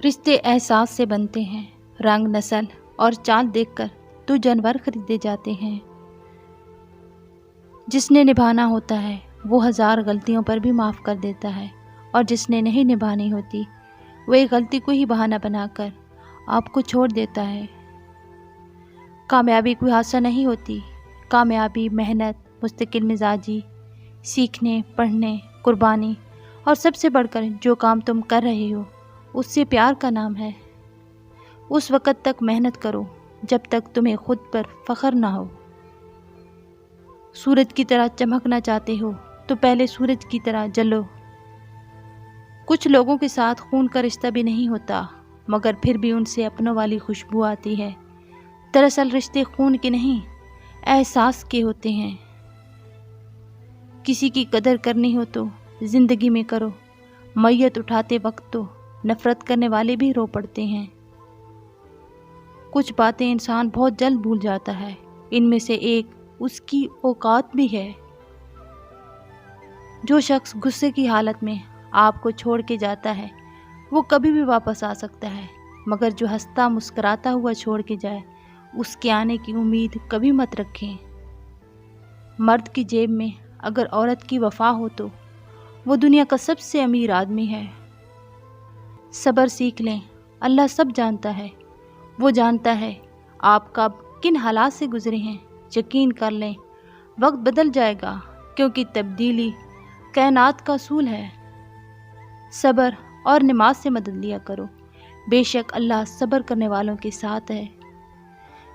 رشتے احساس سے بنتے ہیں، رنگ، نسل اور چال دیکھ کر تو جانور خریدے جاتے ہیں۔ جس نے نبھانا ہوتا ہے وہ ہزار غلطیوں پر بھی معاف کر دیتا ہے، اور جس نے نہیں نبھانی ہوتی وہ ایک غلطی کو ہی بہانہ بنا کر آپ کو چھوڑ دیتا ہے۔ کامیابی کوئی حادثہ نہیں ہوتی، کامیابی محنت، مستقل مزاجی، سیکھنے، پڑھنے، قربانی، اور سب سے بڑھ کر جو کام تم کر رہے ہو اس سے پیار کا نام ہے۔ اس وقت تک محنت کرو جب تک تمہیں خود پر فخر نہ ہو۔ سورج کی طرح چمکنا چاہتے ہو تو پہلے سورج کی طرح جلو۔ کچھ لوگوں کے ساتھ خون کا رشتہ بھی نہیں ہوتا، مگر پھر بھی ان سے اپنوں والی خوشبو آتی ہے۔ دراصل رشتے خون کے نہیں، احساس کے ہوتے ہیں۔ کسی کی قدر کرنی ہو تو زندگی میں کرو، میت اٹھاتے وقت تو نفرت کرنے والے بھی رو پڑتے ہیں۔ کچھ باتیں انسان بہت جلد بھول جاتا ہے، ان میں سے ایک اس کی اوقات بھی ہے۔ جو شخص غصے کی حالت میں آپ کو چھوڑ کے جاتا ہے وہ کبھی بھی واپس آ سکتا ہے، مگر جو ہنستا مسکراتا ہوا چھوڑ کے جائے اس کے آنے کی امید کبھی مت رکھیں۔ مرد کی جیب میں اگر عورت کی وفا ہو تو وہ دنیا کا سب سے امیر آدمی ہے۔ صبر سیکھ لیں، اللہ سب جانتا ہے، وہ جانتا ہے آپ کب کن حالات سے گزرے ہیں۔ یقین کر لیں وقت بدل جائے گا، کیونکہ تبدیلی کائنات کا اصول ہے۔ صبر اور نماز سے مدد لیا کرو، بے شک اللہ صبر کرنے والوں کے ساتھ ہے۔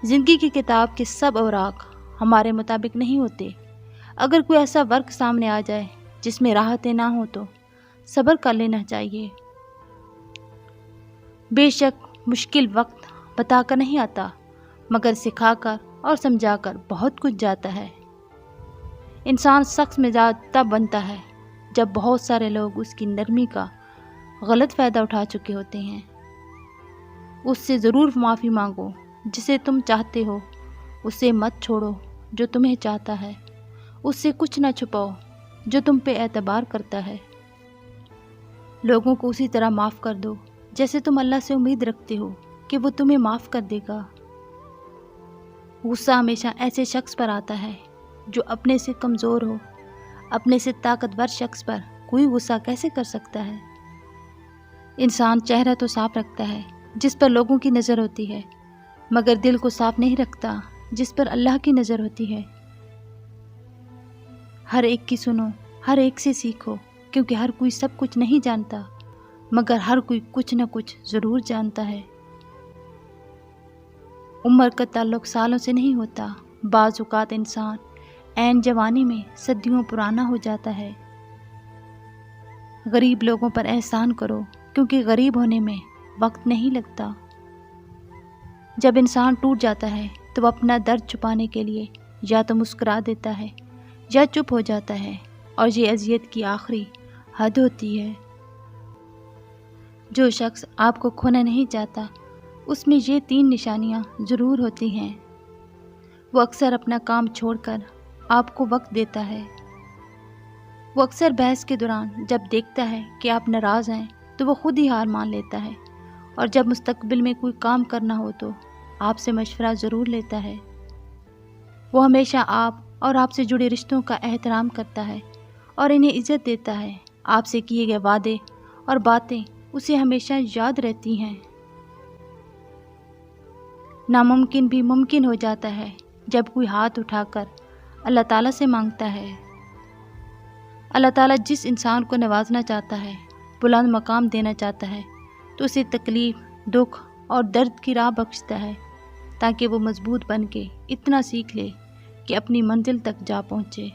زندگی کی کتاب کے سب اوراق ہمارے مطابق نہیں ہوتے۔ اگر کوئی ایسا ورق سامنے آ جائے جس میں راحتیں نہ ہوں تو صبر کر لینا چاہیے۔ بے شک مشکل وقت بتا کر نہیں آتا، مگر سکھا کر اور سمجھا کر بہت کچھ جاتا ہے۔ انسان سخت مزاج تب بنتا ہے جب بہت سارے لوگ اس کی نرمی کا غلط فائدہ اٹھا چکے ہوتے ہیں۔ اس سے ضرور معافی مانگو، جسے تم چاہتے ہو اسے مت چھوڑو جو تمہیں چاہتا ہے، اس سے کچھ نہ چھپاؤ جو تم پہ اعتبار کرتا ہے۔ لوگوں کو اسی طرح معاف کر دو جیسے تم اللہ سے امید رکھتے ہو کہ وہ تمہیں معاف کر دے گا۔ غصہ ہمیشہ ایسے شخص پر آتا ہے جو اپنے سے کمزور ہو۔ اپنے سے طاقتور شخص پر کوئی غصہ کیسے کر سکتا ہے؟ انسان چہرہ تو صاف رکھتا ہے جس پر لوگوں کی نظر ہوتی ہے، مگر دل کو صاف نہیں رکھتا جس پر اللہ کی نظر ہوتی ہے۔ ہر ایک کی سنو، ہر ایک سے سیکھو، کیونکہ ہر کوئی سب کچھ نہیں جانتا، مگر ہر کوئی کچھ نہ کچھ ضرور جانتا ہے۔ عمر کا تعلق سالوں سے نہیں ہوتا، بعض اوقات انسان عین جوانی میں صدیوں پرانا ہو جاتا ہے۔ غریب لوگوں پر احسان کرو، کیونکہ غریب ہونے میں وقت نہیں لگتا۔ جب انسان ٹوٹ جاتا ہے تو وہ اپنا درد چھپانے کے لیے یا تو مسکرا دیتا ہے یا چپ ہو جاتا ہے، اور یہ اذیت کی آخری حد ہوتی ہے۔ جو شخص آپ کو کھونا نہیں چاہتا اس میں یہ 3 نشانیاں ضرور ہوتی ہیں۔ وہ اکثر اپنا کام چھوڑ کر آپ کو وقت دیتا ہے۔ وہ اکثر بحث کے دوران جب دیکھتا ہے کہ آپ ناراض ہیں تو وہ خود ہی ہار مان لیتا ہے، اور جب مستقبل میں کوئی کام کرنا ہو تو آپ سے مشورہ ضرور لیتا ہے۔ وہ ہمیشہ آپ اور آپ سے جڑے رشتوں کا احترام کرتا ہے اور انہیں عزت دیتا ہے۔ آپ سے کیے گئے وعدے اور باتیں اسے ہمیشہ یاد رہتی ہیں۔ ناممکن بھی ممکن ہو جاتا ہے جب کوئی ہاتھ اٹھا کر اللہ تعالیٰ سے مانگتا ہے۔ اللہ تعالیٰ جس انسان کو نوازنا چاہتا ہے، بلند مقام دینا چاہتا ہے، تو اسے تکلیف، دکھ اور درد کی راہ بخشتا ہے، تاکہ وہ مضبوط بن کے اتنا سیکھ لے کہ اپنی منزل تک جا پہنچے۔